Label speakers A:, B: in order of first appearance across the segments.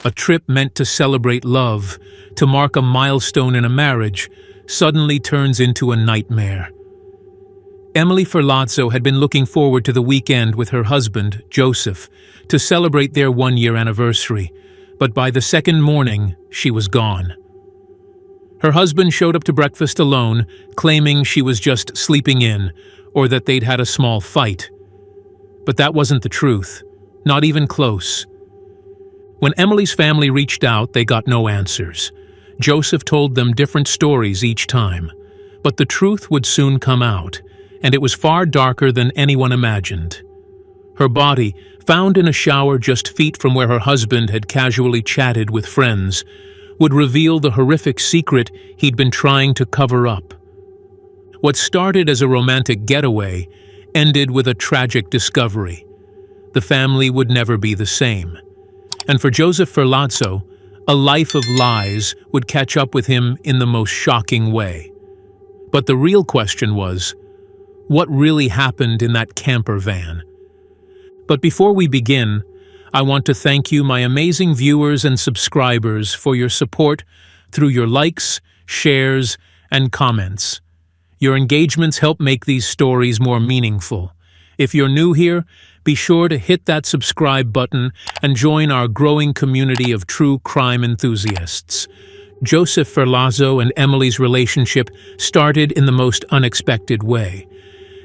A: A trip meant to celebrate love, to mark a milestone in a marriage, suddenly turns into a nightmare. Emily Ferlazzo had been looking forward to the weekend with her husband, Joseph, to celebrate their one-year anniversary, but by the second morning, she was gone. Her husband showed up to breakfast alone, claiming she was just sleeping in, or that they'd had a small fight. But that wasn't the truth, not even close. When Emily's family reached out, they got no answers. Joseph told them different stories each time, but the truth would soon come out, and it was far darker than anyone imagined. Her body, found in a shower just feet from where her husband had casually chatted with friends, would reveal the horrific secret he'd been trying to cover up. What started as a romantic getaway ended with a tragic discovery. The family would never be the same. And for Joseph Ferlazzo, a life of lies would catch up with him in the most shocking way. But the real question was, what really happened in that camper van? But before we begin, I want to thank you, my amazing viewers and subscribers, for your support through your likes, shares, and comments. Your engagements help make these stories more meaningful. If you're new here, be sure to hit that subscribe button and join our growing community of true crime enthusiasts. Joseph Ferlazzo and Emily's relationship started in the most unexpected way.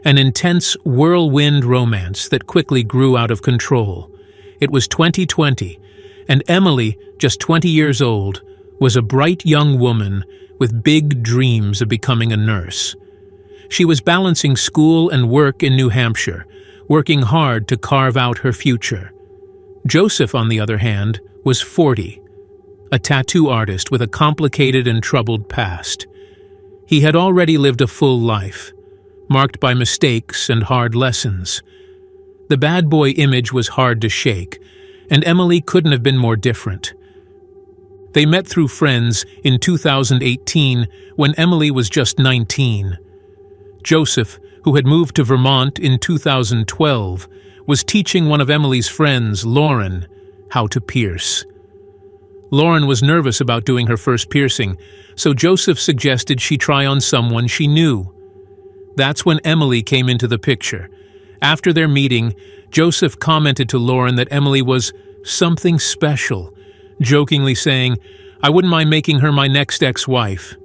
A: An intense whirlwind romance that quickly grew out of control. It was 2020, and Emily, just 20 years old, was a bright young woman with big dreams of becoming a nurse. She was balancing school and work in New Hampshire, working hard to carve out her future. Joseph, on the other hand, was 40, a tattoo artist with a complicated and troubled past. He had already lived a full life, marked by mistakes and hard lessons. The bad boy image was hard to shake, and Emily couldn't have been more different. They met through friends in 2018 when Emily was just 19. Joseph, who had moved to Vermont in 2012, was teaching one of Emily's friends, Lauren, how to pierce. Lauren was nervous about doing her first piercing, so Joseph suggested she try on someone she knew. That's when Emily came into the picture. After their meeting, Joseph commented to Lauren that Emily was something special, jokingly saying, "I wouldn't mind making her my next ex-wife."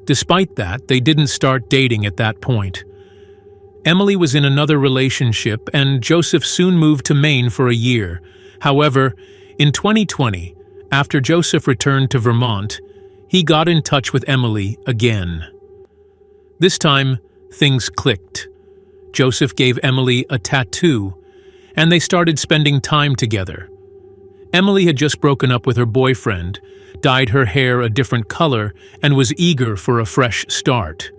A: Despite that, they didn't start dating at that point. Emily was in another relationship, and Joseph soon moved to Maine for a year. However, in 2020, after Joseph returned to Vermont, he got in touch with Emily again. This time, things clicked. Joseph gave Emily a tattoo, and they started spending time together. Emily had just broken up with her boyfriend, dyed her hair a different color, and was eager for a fresh start.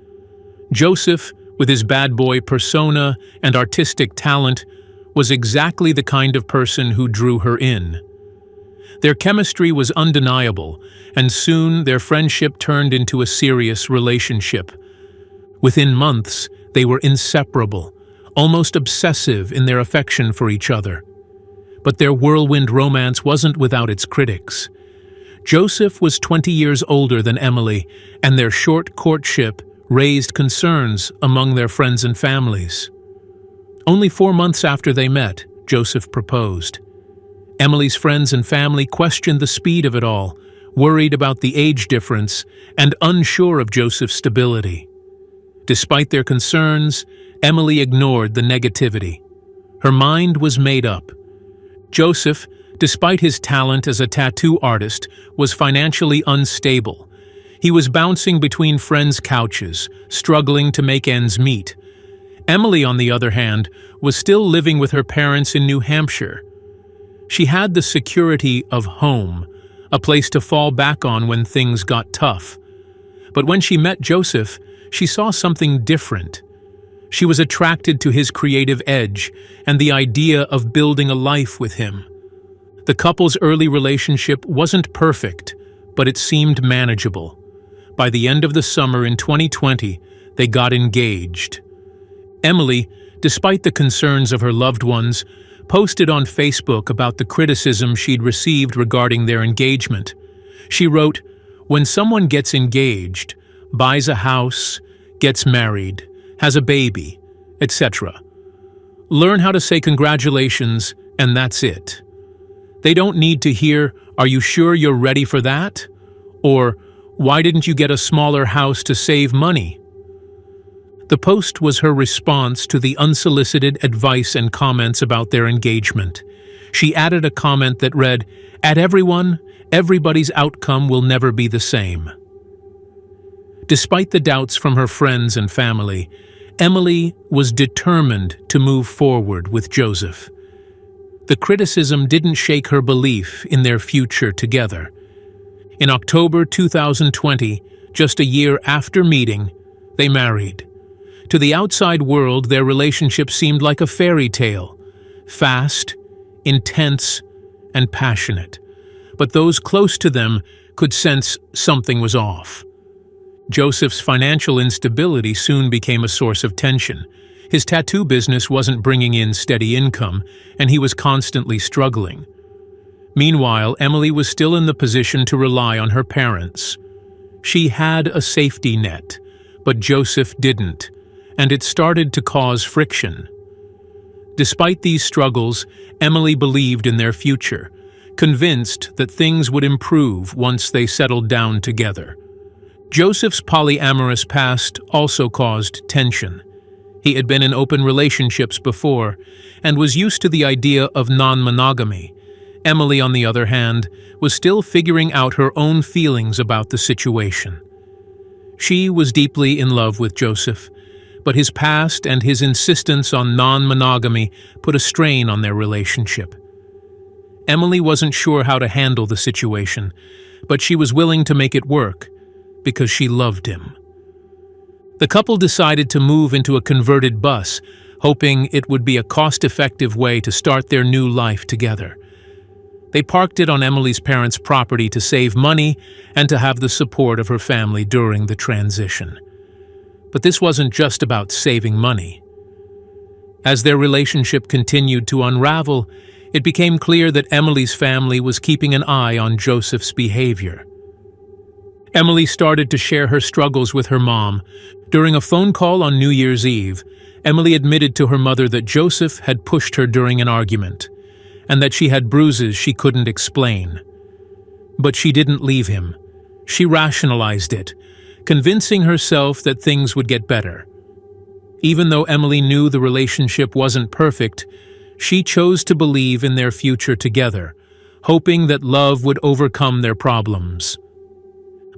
A: Joseph, with his bad boy persona and artistic talent, was exactly the kind of person who drew her in. Their chemistry was undeniable, and soon their friendship turned into a serious relationship. Within months, they were inseparable, almost obsessive in their affection for each other. But their whirlwind romance wasn't without its critics. Joseph was 20 years older than Emily, and their short courtship raised concerns among their friends and families. Only 4 months after they met, Joseph proposed. Emily's friends and family questioned the speed of it all, worried about the age difference, and unsure of Joseph's stability. Despite their concerns, Emily ignored the negativity. Her mind was made up. Joseph, despite his talent as a tattoo artist, was financially unstable. He was bouncing between friends' couches, struggling to make ends meet. Emily, on the other hand, was still living with her parents in New Hampshire. She had the security of home, a place to fall back on when things got tough. But when she met Joseph, she saw something different. She was attracted to his creative edge and the idea of building a life with him. The couple's early relationship wasn't perfect, but it seemed manageable. By the end of the summer in 2020, they got engaged. Emily, despite the concerns of her loved ones, posted on Facebook about the criticism she'd received regarding their engagement. She wrote, "When someone gets engaged, buys a house, gets married, has a baby, etc., learn how to say congratulations, and that's it. They don't need to hear, 'Are you sure you're ready for that?' Or, 'Why didn't you get a smaller house to save money?'" The post was her response to the unsolicited advice and comments about their engagement. She added a comment that read, "At everyone, everybody's outcome will never be the same." Despite the doubts from her friends and family, Emily was determined to move forward with Joseph. The criticism didn't shake her belief in their future together. In October 2020, just a year after meeting, they married. To the outside world, their relationship seemed like a fairy tale, fast, intense, and passionate. But those close to them could sense something was off. Joseph's financial instability soon became a source of tension. His tattoo business wasn't bringing in steady income, and he was constantly struggling. Meanwhile, Emily was still in the position to rely on her parents. She had a safety net, but Joseph didn't, and it started to cause friction. Despite these struggles, Emily believed in their future, convinced that things would improve once they settled down together. Joseph's polyamorous past also caused tension. He had been in open relationships before and was used to the idea of non-monogamy. Emily, on the other hand, was still figuring out her own feelings about the situation. She was deeply in love with Joseph, but his past and his insistence on non-monogamy put a strain on their relationship. Emily wasn't sure how to handle the situation, but she was willing to make it work because she loved him. The couple decided to move into a converted bus, hoping it would be a cost-effective way to start their new life together. They parked it on Emily's parents' property to save money and to have the support of her family during the transition. But this wasn't just about saving money. As their relationship continued to unravel, it became clear that Emily's family was keeping an eye on Joseph's behavior. Emily started to share her struggles with her mom. During a phone call on New Year's Eve, Emily admitted to her mother that Joseph had pushed her during an argument, and that she had bruises she couldn't explain. But she didn't leave him. She rationalized it, convincing herself that things would get better. Even though Emily knew the relationship wasn't perfect, she chose to believe in their future together, hoping that love would overcome their problems.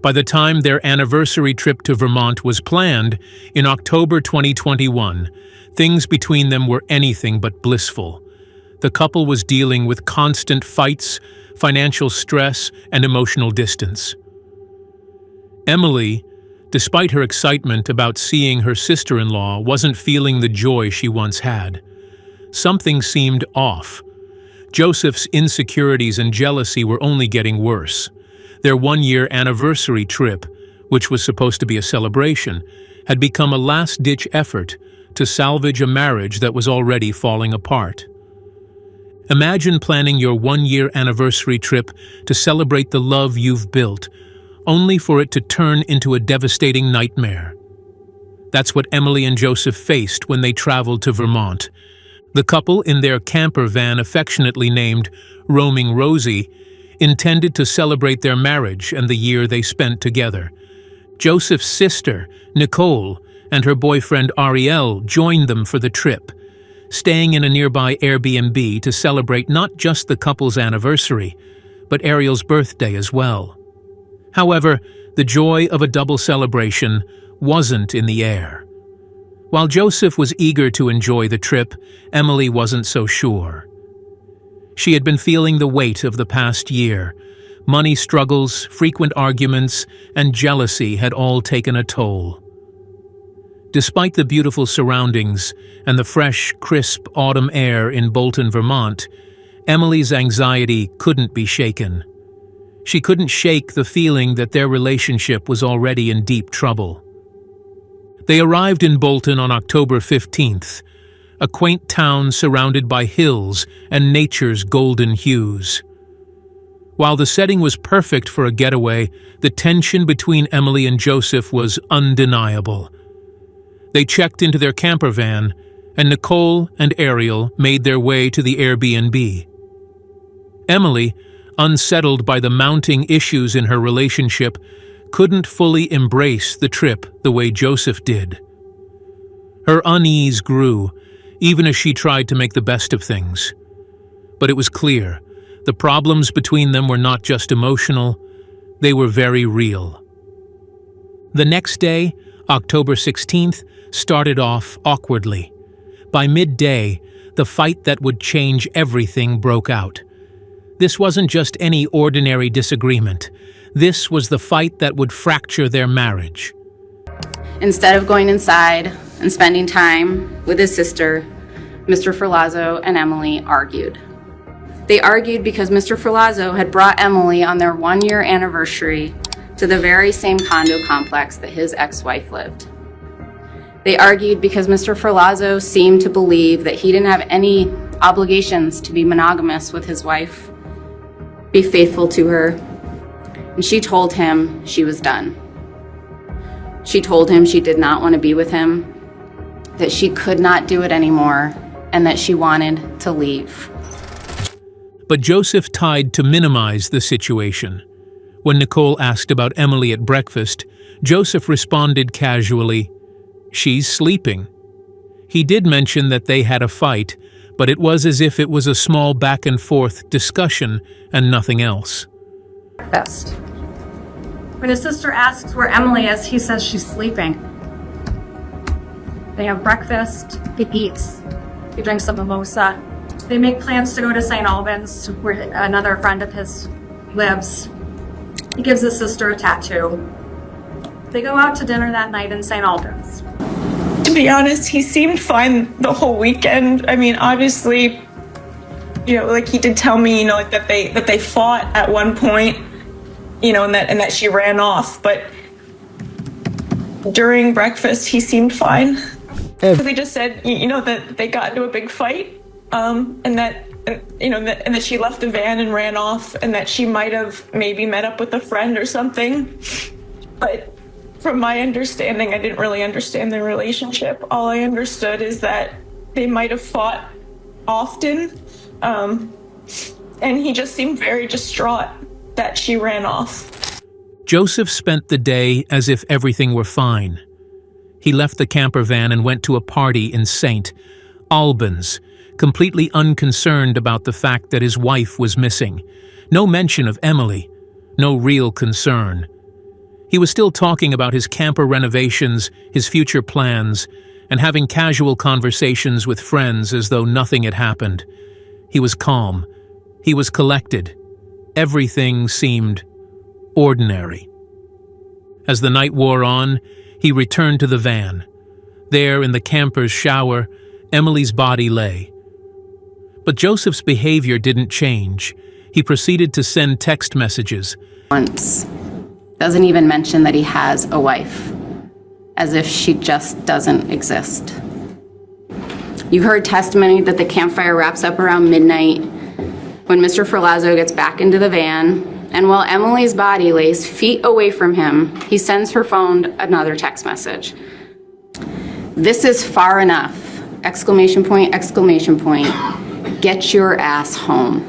A: By the time their anniversary trip to Vermont was planned, in October 2021, things between them were anything but blissful. The couple was dealing with constant fights, financial stress, and emotional distance. Emily, despite her excitement about seeing her sister-in-law, wasn't feeling the joy she once had. Something seemed off. Joseph's insecurities and jealousy were only getting worse. Their one-year anniversary trip, which was supposed to be a celebration, had become a last-ditch effort to salvage a marriage that was already falling apart. Imagine planning your one-year anniversary trip to celebrate the love you've built, only for it to turn into a devastating nightmare. That's what Emily and Joseph faced when they traveled to Vermont. The couple, in their camper van affectionately named Roaming Rosie, intended to celebrate their marriage and the year they spent together. Joseph's sister, Nicole, and her boyfriend Ariel joined them for the trip, staying in a nearby Airbnb to celebrate not just the couple's anniversary, but Ariel's birthday as well. However, the joy of a double celebration wasn't in the air. While Joseph was eager to enjoy the trip, Emily wasn't so sure. She had been feeling the weight of the past year. Money struggles, frequent arguments, and jealousy had all taken a toll. Despite the beautiful surroundings and the fresh, crisp autumn air in Bolton, Vermont, Emily's anxiety couldn't be shaken. She couldn't shake the feeling that their relationship was already in deep trouble. They arrived in Bolton on October 15th, a quaint town surrounded by hills and nature's golden hues. While the setting was perfect for a getaway, the tension between Emily and Joseph was undeniable. They checked into their camper van, and Nicole and Ariel made their way to the Airbnb. Emily, unsettled by the mounting issues in her relationship, couldn't fully embrace the trip the way Joseph did. Her unease grew, even as she tried to make the best of things. But it was clear, the problems between them were not just emotional, they were very real. The next day, October 16th, started off awkwardly. By midday, the fight that would change everything broke out. This wasn't just any ordinary disagreement. This was the fight that would fracture their marriage.
B: Instead of going inside and spending time with his sister, Mr. Ferlazzo and Emily argued. They argued because Mr. Ferlazzo had brought Emily on their 1-year anniversary to the very same condo complex that his ex-wife lived. They argued because Mr. Ferlazzo seemed to believe that he didn't have any obligations to be monogamous with his wife, be faithful to her, and she told him she was done. She told him she did not want to be with him, that she could not do it anymore, and that she wanted to leave.
A: But Joseph tried to minimize the situation. When Nicole asked about Emily at breakfast, Joseph responded casually, "She's sleeping." He did mention that they had a fight, but it was as if it was a small back-and-forth discussion and nothing else.
C: Best. When his sister asks where Emily is, he says she's sleeping. They have breakfast, he eats, he drinks a mimosa. They make plans to go to St. Albans, where another friend of his lives. He gives his sister a tattoo. They go out to dinner that night in St. Albans.
D: To be honest, he seemed fine the whole weekend. I mean, obviously, like he did tell me, like that they fought at one point, and that she ran off. But during breakfast, he seemed fine. They just said, that they got into a big fight, and that she left the van and ran off, and that she might have maybe met up with a friend or something. But from my understanding, I didn't really understand their relationship. All I understood is that they might have fought often, and he just seemed very distraught that she ran off.
A: Joseph spent the day as if everything were fine. He left the camper van and went to a party in St. Albans, completely unconcerned about the fact that his wife was missing. No mention of Emily, no real concern. He was still talking about his camper renovations, his future plans, and having casual conversations with friends as though nothing had happened. He was calm. He was collected. Everything seemed ordinary. As the night wore on, he returned to the van. There, in the camper's shower, Emily's body lay. But Joseph's behavior didn't change. He proceeded to send text messages.
B: Once. Doesn't even mention that he has a wife, as if she just doesn't exist. You've heard testimony that the campfire wraps up around midnight when Mr. Ferlazzo gets back into the van, and while Emily's body lays feet away from him, he sends her phone another text message. "This is far enough! Exclamation point, exclamation point. Get your ass home!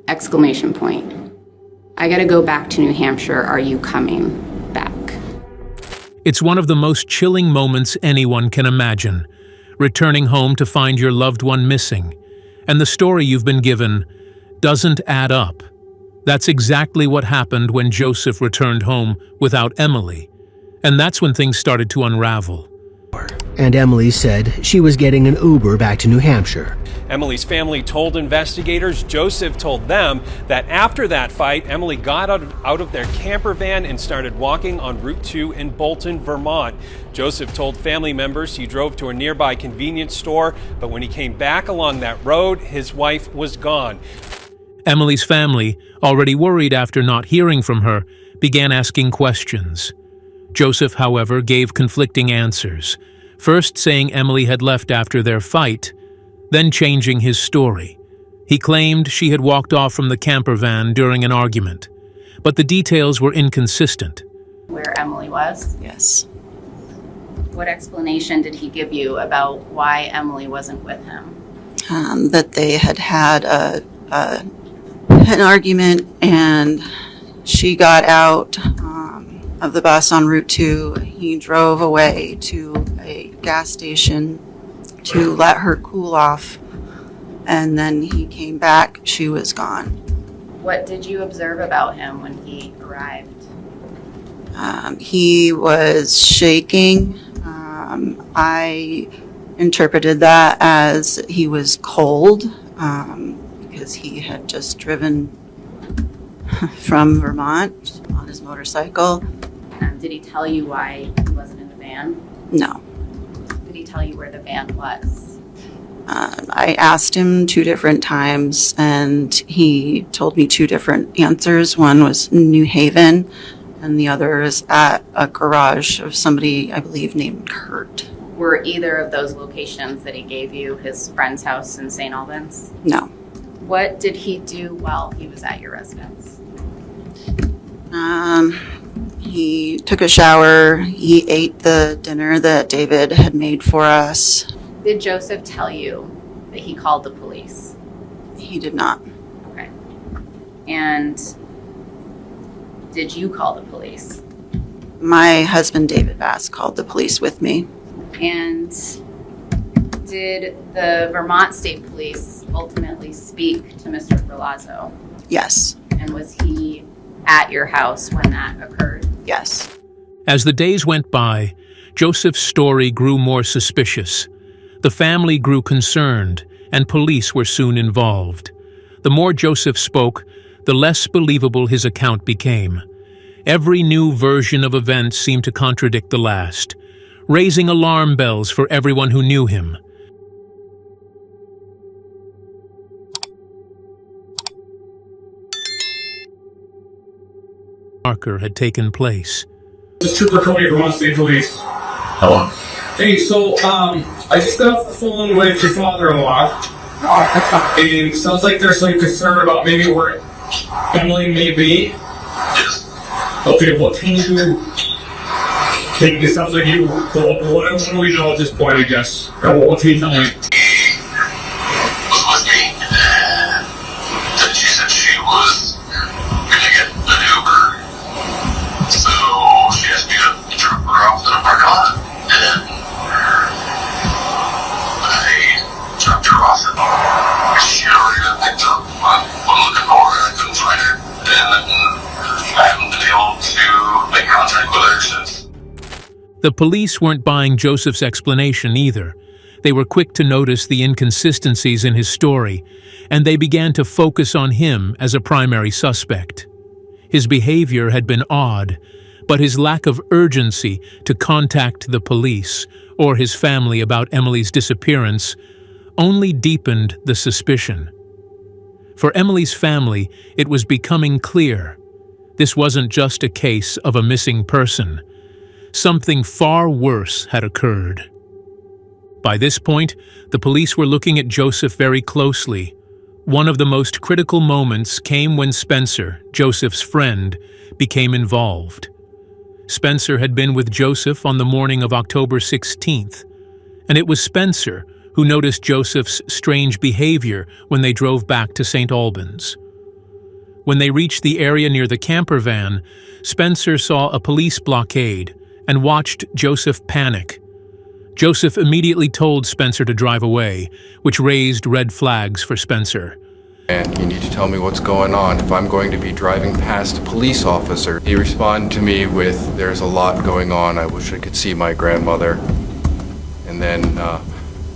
B: Exclamation point. I gotta go back to New Hampshire. Are you coming back?"
A: It's one of the most chilling moments anyone can imagine. Returning home to find your loved one missing. And the story you've been given doesn't add up. That's exactly what happened when Joseph returned home without Emily. And that's when things started to unravel.
E: And Emily said she was getting an Uber back to New Hampshire.
F: Emily's family told investigators. Joseph told them that after that fight, Emily got out of their camper van and started walking on Route 2 in Bolton, Vermont. Joseph told family members he drove to a nearby convenience store, but when he came back along that road, his wife was gone.
A: Emily's family, already worried after not hearing from her, began asking questions. Joseph, however, gave conflicting answers. First saying Emily had left after their fight, then changing his story. He claimed she had walked off from the camper van during an argument, but the details were inconsistent.
B: Where Emily was?
G: Yes.
B: What explanation did he give you about why Emily wasn't with him?
G: That they had an argument, and she got out of the bus on Route 2. He drove away to a gas station to let her cool off, and then he came back. She was gone.
B: What did you observe about him when he arrived?
G: He was shaking. I interpreted that as he was cold because he had just driven from Vermont on his motorcycle.
B: Did he tell you why he wasn't in the van?
G: No.
B: Did he tell you where the van was?
G: I asked him 2 different times, and he told me 2 different answers. One was New Haven, and the other is at a garage of somebody, I believe, named Kurt.
B: Were either of those locations that he gave you his friend's house in St. Albans?
G: No.
B: What did he do while he was at your residence?
G: He took a shower. He ate the dinner that David had made for us.
B: Did Joseph tell you that he called the police?
G: He did not.
B: Okay. And did you call the police?
G: My husband, David Bass, called the police with me.
B: And did the Vermont State Police ultimately speak to Mr. Verlazzo?
G: Yes.
B: And was he at your house when that occurred?
G: Yes.
A: As the days went by, Joseph's story grew more suspicious. The family grew concerned, and police were soon involved. The more Joseph spoke, the less believable his account became. Every new version of events seemed to contradict the last, raising alarm bells for everyone who knew him. Marker had taken place.
H: This is Trooper Cody, Vermont State Police.
I: Hello.
H: Hey, so I just got off the phone with your father-in-law, and sounds like there's some concern about maybe where Emily may be.
I: Yes.
H: Okay, well, it sounds like you. What do we know at this point? I guess. What can you tell me?
I: Was with me. Then she said she was gonna get an Uber. So she asked me to drop her off in a parking lot. And I dropped her off. And she had already been picked up. I'm looking for her. I couldn't find her. And I haven't been able to make contact with her since.
A: The police weren't buying Joseph's explanation either. They were quick to notice the inconsistencies in his story, and they began to focus on him as a primary suspect. His behavior had been odd, but his lack of urgency to contact the police or his family about Emily's disappearance only deepened the suspicion. For Emily's family, it was becoming clear. This wasn't just a case of a missing person. Something far worse had occurred. By this point, the police were looking at Joseph very closely. One of the most critical moments came when Spencer, Joseph's friend, became involved. Spencer had been with Joseph on the morning of October 16th, and it was Spencer who noticed Joseph's strange behavior when they drove back to St. Albans. When they reached the area near the camper van, Spencer saw a police blockade and watched Joseph panic. Joseph immediately told Spencer to drive away, which raised red flags for Spencer.
J: And you need to tell me what's going on if I'm going to be driving past a police officer. He responded to me with, "There's a lot going on. I wish I could see my grandmother." And then I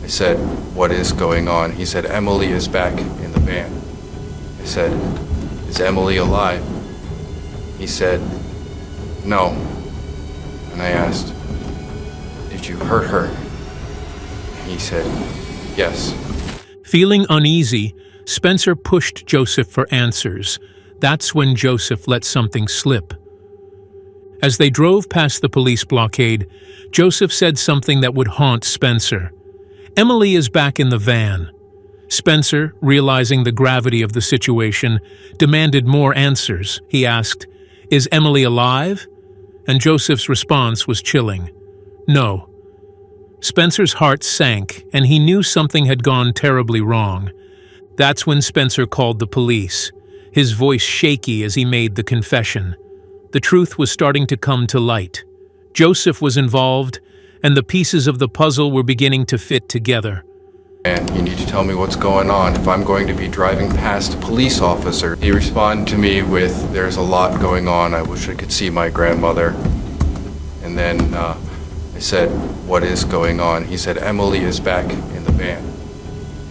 J: said, "What is going on?" He said, "Emily is back in the van." I said, "Is Emily alive?" He said, "No." And I asked, "Did you hurt her?" He said, "Yes."
A: Feeling uneasy, Spencer pushed Joseph for answers. That's when Joseph let something slip. As they drove past the police blockade, Joseph said something that would haunt Spencer. "Emily is back in the van. Spencer, realizing the gravity of the situation, demanded more answers. He asked, "Is Emily alive?" And Joseph's response was chilling. "No." Spencer's heart sank, and he knew something had gone terribly wrong. That's when Spencer called the police, his voice shaky as he made the confession. The truth was starting to come to light. Joseph was involved, and the pieces of the puzzle were beginning to fit together.
J: And you need to tell me what's going on if I'm going to be driving past a police officer. He responded to me with, "There's a lot going on. I wish I could see my grandmother." And then I said, "What is going on?" He said, "Emily is back in the van."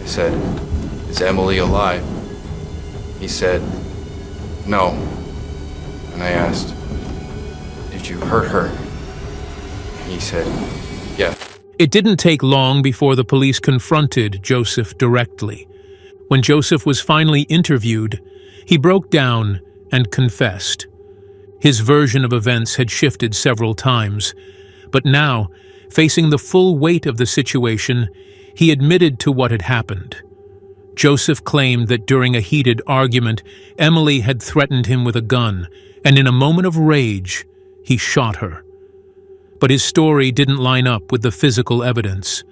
J: I said, "Is Emily alive?" He said, "No." And I asked, "Did you hurt her?" He said, "Yes."
A: It didn't take long before the police confronted Joseph directly. When Joseph was finally interviewed, he broke down and confessed. His version of events had shifted several times, but now, facing the full weight of the situation, he admitted to what had happened. Joseph claimed that during a heated argument, Emily had threatened him with a gun, and in a moment of rage, he shot her. But his story didn't line up with the physical evidence.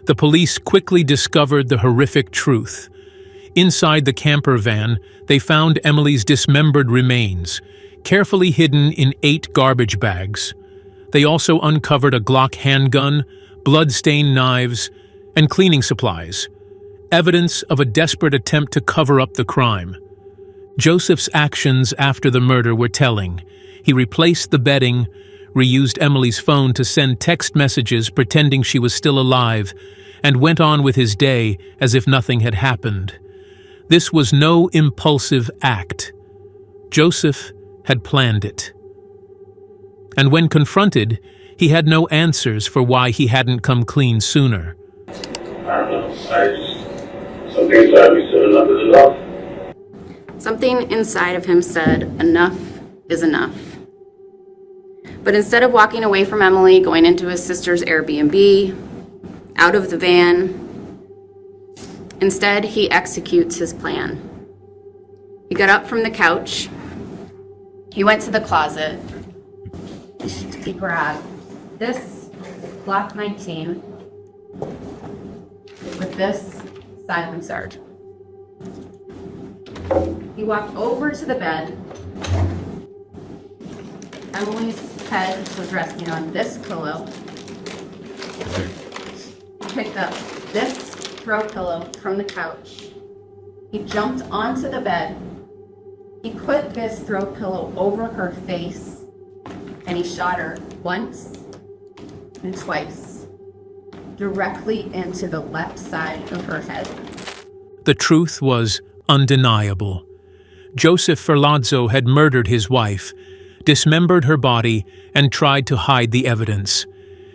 A: The police quickly discovered the horrific truth. Inside the camper van, they found Emily's dismembered remains, carefully hidden in 8 garbage bags. They also uncovered a Glock handgun, blood-stained knives, and cleaning supplies, evidence of a desperate attempt to cover up the crime. Joseph's actions after the murder were telling. He replaced the bedding, reused Emily's phone to send text messages pretending she was still alive, and went on with his day as if nothing had happened. This was no impulsive act. Joseph had planned it. And when confronted, he had no answers for why he hadn't come clean sooner.
I: I don't know. Something inside me said enough is enough.
B: Something inside of him said, enough is enough. But instead of walking away from Emily, going into his sister's Airbnb, out of the van, instead he executes his plan. He got up from the couch, he went to the closet, he grabbed this Glock 19 with this silencer. He walked over to the bed. Emily's head was resting on this pillow. He picked up this throw pillow from the couch. He jumped onto the bed. He put this throw pillow over her face, and he shot her once and twice, directly into the left side of her head.
A: The truth was undeniable. Joseph Ferlazzo had murdered his wife, dismembered her body, and tried to hide the evidence.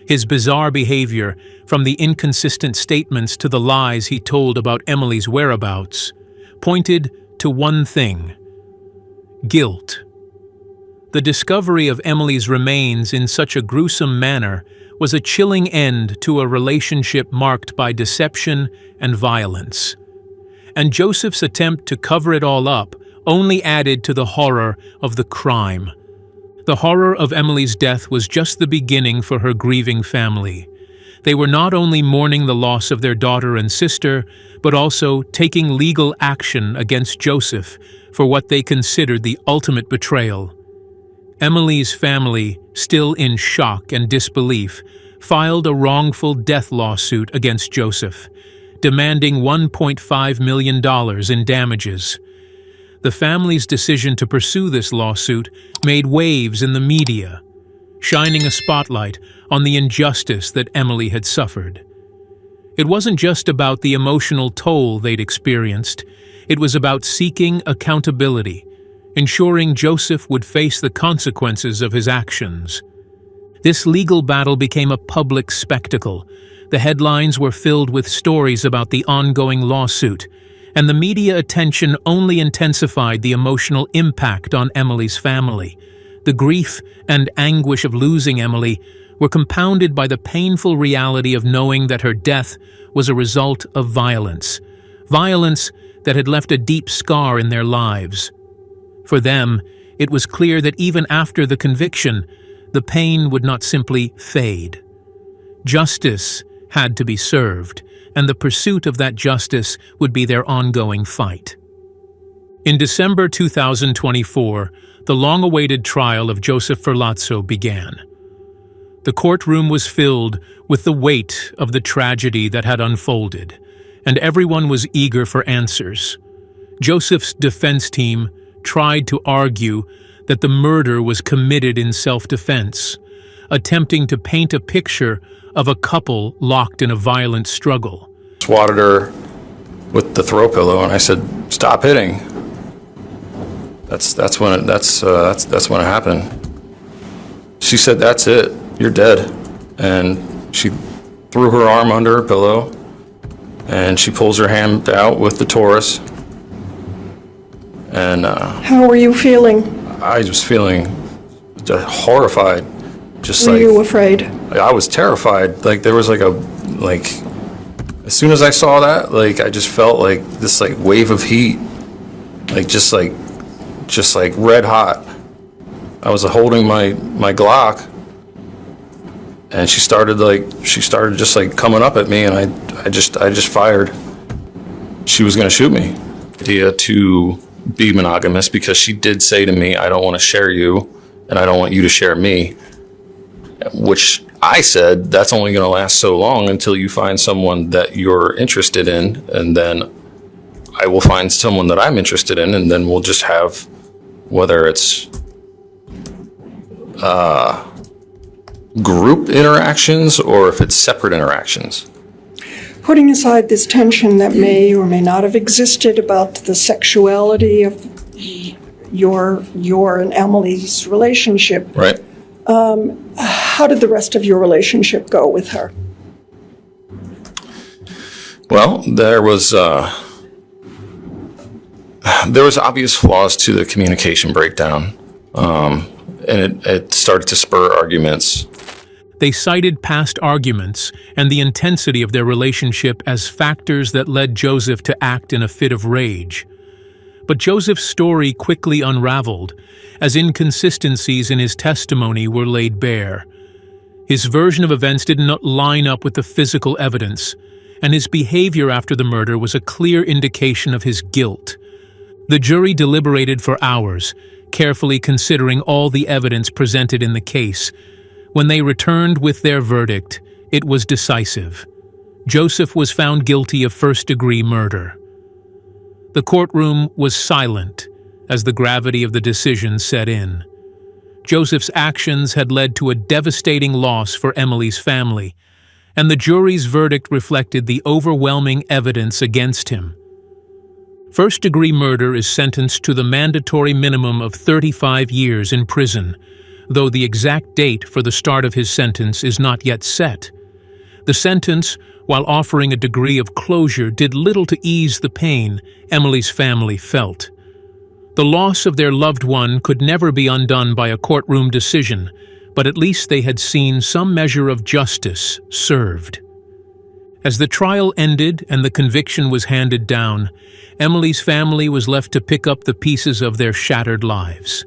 A: His bizarre behavior, from the inconsistent statements to the lies he told about Emily's whereabouts, pointed to one thing: guilt. The discovery of Emily's remains in such a gruesome manner was a chilling end to a relationship marked by deception and violence. And Joseph's attempt to cover it all up only added to the horror of the crime. The horror of Emily's death was just the beginning for her grieving family. They were not only mourning the loss of their daughter and sister, but also taking legal action against Joseph for what they considered the ultimate betrayal. Emily's family, still in shock and disbelief, filed a wrongful death lawsuit against Joseph, demanding $1.5 million in damages. The family's decision to pursue this lawsuit made waves in the media, shining a spotlight on the injustice that Emily had suffered. It wasn't just about the emotional toll they'd experienced, it was about seeking accountability, ensuring Joseph would face the consequences of his actions. This legal battle became a public spectacle. The headlines were filled with stories about the ongoing lawsuit, and the media attention only intensified the emotional impact on Emily's family. The grief and anguish of losing Emily were compounded by the painful reality of knowing that her death was a result of violence, violence that had left a deep scar in their lives. For them, it was clear that even after the conviction, the pain would not simply fade. Justice had to be served, and the pursuit of that justice would be their ongoing fight. In December 2024, the long-awaited trial of Joseph Ferlazzo began. The courtroom was filled with the weight of the tragedy that had unfolded, and everyone was eager for answers. Joseph's defense team tried to argue that the murder was committed in self-defense, attempting to paint a picture of a couple locked in a violent struggle.
K: Swatted her with the throw pillow, and I said, "Stop hitting." That's when it happened. She said, "That's it. You're dead." And she threw her arm under her pillow, and she pulls her hand out with the Taurus. And
L: how were you feeling?
K: I was feeling horrified. Just
L: were
K: like,
L: you afraid?
K: I was terrified. Like there was as soon as I saw that, I just felt like this wave of heat, just like red hot. I was holding my Glock, and she started just coming up at me, and I just fired. She was gonna shoot me. Idea to be monogamous, because she did say to me, "I don't want to share you, and I don't want you to share me," which I said, that's only going to last so long until you find someone that you're interested in, and then I will find someone that I'm interested in, and then we'll just have, whether it's group interactions or if it's separate interactions.
L: Putting aside this tension that may or may not have existed about the sexuality of your and Emily's relationship,
K: right?
L: How did the rest of your relationship go with her?
K: Well, there was obvious flaws to the communication breakdown, and it started to spur arguments.
A: They cited past arguments and the intensity of their relationship as factors that led Joseph to act in a fit of rage. But Joseph's story quickly unraveled, as inconsistencies in his testimony were laid bare. His version of events did not line up with the physical evidence, and his behavior after the murder was a clear indication of his guilt. The jury deliberated for hours, carefully considering all the evidence presented in the case. When they returned with their verdict, it was decisive. Joseph was found guilty of first-degree murder. The courtroom was silent as the gravity of the decision set in. Joseph's actions had led to a devastating loss for Emily's family, and the jury's verdict reflected the overwhelming evidence against him. First-degree murder is sentenced to the mandatory minimum of 35 years in prison, though the exact date for the start of his sentence is not yet set. The sentence, while offering a degree of closure, did little to ease the pain Emily's family felt. The loss of their loved one could never be undone by a courtroom decision, but at least they had seen some measure of justice served. As the trial ended and the conviction was handed down, Emily's family was left to pick up the pieces of their shattered lives.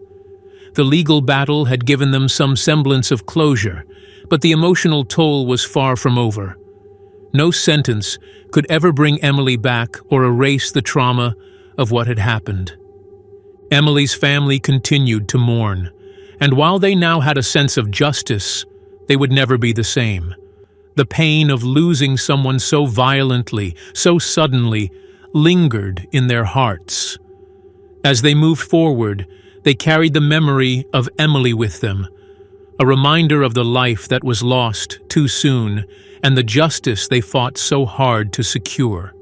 A: The legal battle had given them some semblance of closure, but the emotional toll was far from over. No sentence could ever bring Emily back or erase the trauma of what had happened. Emily's family continued to mourn, and while they now had a sense of justice, they would never be the same. The pain of losing someone so violently, so suddenly, lingered in their hearts. As they moved forward, they carried the memory of Emily with them, a reminder of the life that was lost too soon and the justice they fought so hard to secure.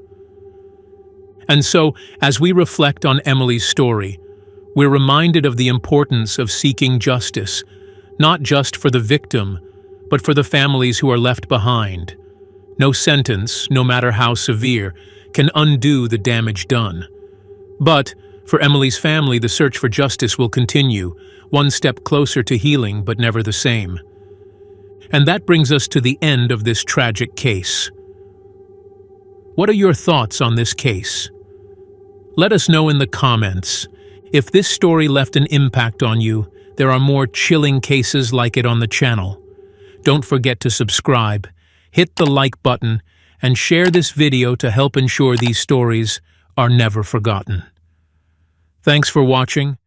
A: And so, as we reflect on Emily's story, we're reminded of the importance of seeking justice, not just for the victim, but for the families who are left behind. No sentence, no matter how severe, can undo the damage done. But for Emily's family, the search for justice will continue, one step closer to healing, but never the same. And that brings us to the end of this tragic case. What are your thoughts on this case? Let us know in the comments. If this story left an impact on you, there are more chilling cases like it on the channel. Don't forget to subscribe, hit the like button, and share this video to help ensure these stories are never forgotten. Thanks for watching,